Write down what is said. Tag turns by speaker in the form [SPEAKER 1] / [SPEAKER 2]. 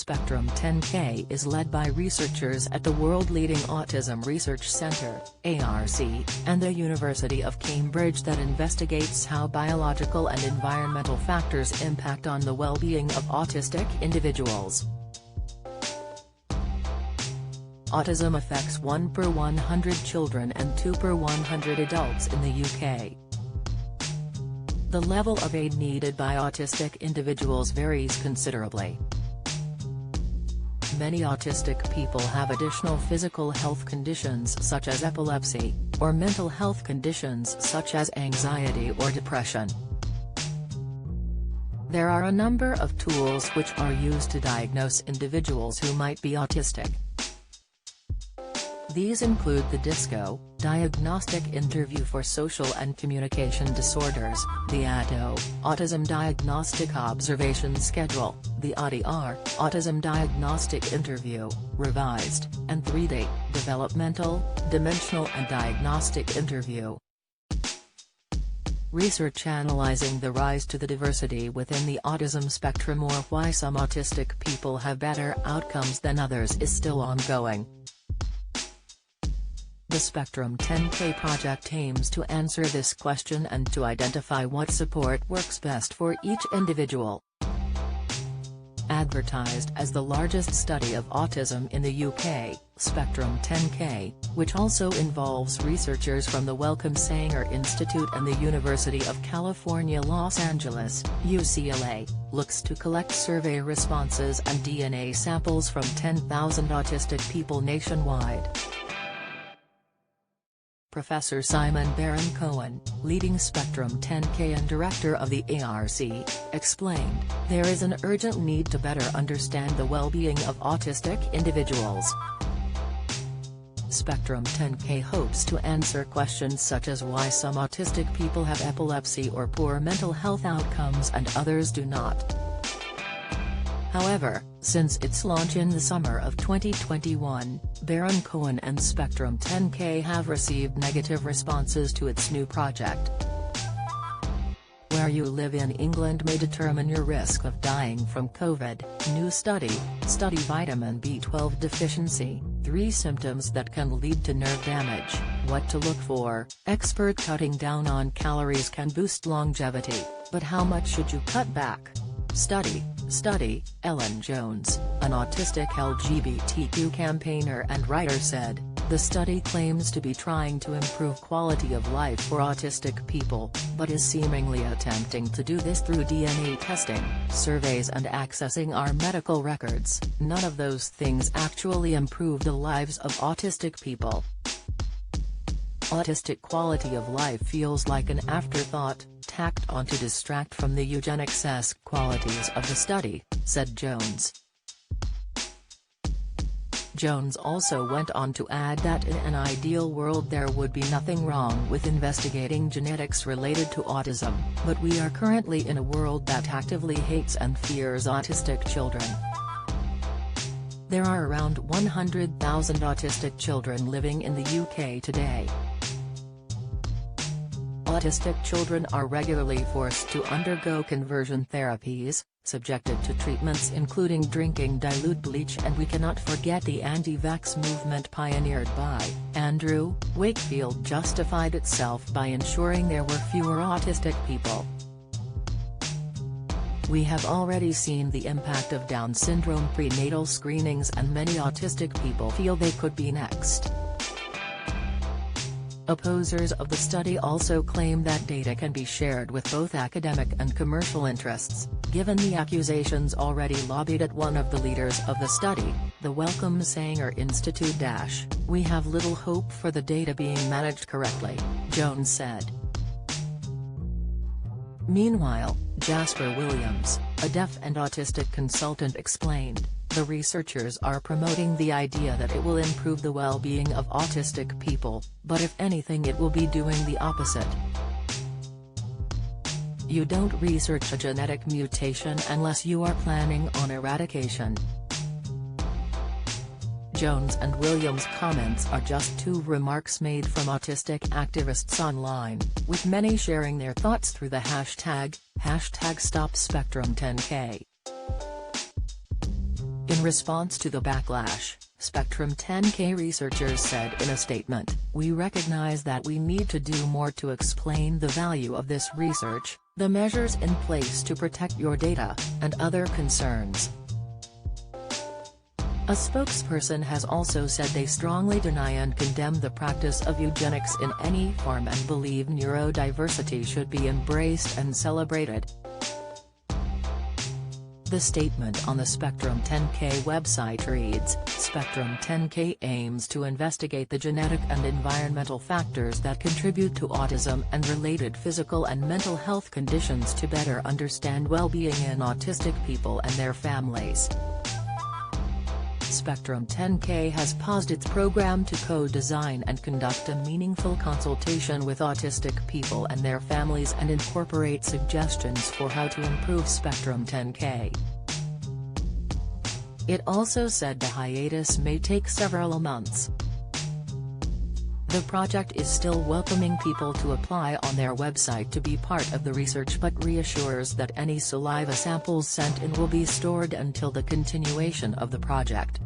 [SPEAKER 1] Spectrum 10K is led by researchers at the world-leading Autism Research Centre, ARC, and the University of Cambridge that investigates how biological and environmental factors impact on the well-being of autistic individuals. Autism affects 1 per 100 children and 2 per 100 adults in the UK. The level of aid needed by autistic individuals varies considerably. Many autistic people have additional physical health conditions such as epilepsy, or mental health conditions such as anxiety or depression. There are a number of tools which are used to diagnose individuals who might be autistic. These include the DISCO, Diagnostic Interview for Social and Communication Disorders, the ADO, Autism Diagnostic Observation Schedule, the ADR, Autism Diagnostic Interview, Revised, and 3D, Developmental, Dimensional and Diagnostic Interview. Research analyzing the rise to the diversity within the autism spectrum or why some autistic people have better outcomes than others is still ongoing. The Spectrum 10K project aims to answer this question and to identify what support works best for each individual. Advertised as the largest study of autism in the UK, Spectrum 10K, which also involves researchers from the Wellcome Sanger Institute and the University of California, Los Angeles, UCLA, looks to collect survey responses and DNA samples from 10,000 autistic people nationwide. Professor Simon Baron-Cohen, leading Spectrum 10K and director of the ARC, explained, "There is an urgent need to better understand the well-being of autistic individuals." Spectrum 10K hopes to answer questions such as why some autistic people have epilepsy or poor mental health outcomes and others do not. However, since its launch in the summer of 2021, Baron-Cohen and Spectrum 10K have received negative responses to its new project. Where you live in England may determine your risk of dying from COVID, new study vitamin B12 deficiency, 3 symptoms that can lead to nerve damage, what to look for, expert cutting down on calories can boost longevity, but how much should you cut back? Study, Ellen Jones, an autistic LGBTQ campaigner and writer said, "The study claims to be trying to improve quality of life for autistic people, but is seemingly attempting to do this through DNA testing, surveys and accessing our medical records. None of those things actually improve the lives of autistic people. Autistic quality of life feels like an afterthought, tacked on to distract from the eugenics-esque qualities of the study," said Jones. Jones also went on to add that in an ideal world there would be nothing wrong with investigating genetics related to autism, but we are currently in a world that actively hates and fears autistic children. There are around 100,000 autistic children living in the UK today. Autistic children are regularly forced to undergo conversion therapies, subjected to treatments including drinking dilute bleach, and we cannot forget the anti-vax movement pioneered by Andrew Wakefield justified itself by ensuring there were fewer autistic people. We have already seen the impact of Down syndrome prenatal screenings, and many autistic people feel they could be next. Opposers of the study also claim that data can be shared with both academic and commercial interests. Given the accusations already lobbied at one of the leaders of the study, the Wellcome Sanger Institute. We have little hope for the data being managed correctly, Jones said. Meanwhile, Jasper Williams, a deaf and autistic consultant, explained, "The researchers are promoting the idea that it will improve the well-being of autistic people, but if anything it will be doing the opposite. You don't research a genetic mutation unless you are planning on eradication." Jones and Williams' comments are just 2 remarks made from autistic activists online, with many sharing their thoughts through the hashtag #StopSpectrum10K. In response to the backlash, Spectrum 10K researchers said in a statement, "We recognize that we need to do more to explain the value of this research, the measures in place to protect your data, and other concerns." A spokesperson has also said they strongly deny and condemn the practice of eugenics in any form and believe neurodiversity should be embraced and celebrated. The statement on the Spectrum 10K website reads, "Spectrum 10K aims to investigate the genetic and environmental factors that contribute to autism and related physical and mental health conditions to better understand well-being in autistic people and their families." Spectrum 10K has paused its program to co-design and conduct a meaningful consultation with autistic people and their families and incorporate suggestions for how to improve Spectrum 10K. It also said the hiatus may take several months. The project is still welcoming people to apply on their website to be part of the research but reassures that any saliva samples sent in will be stored until the continuation of the project.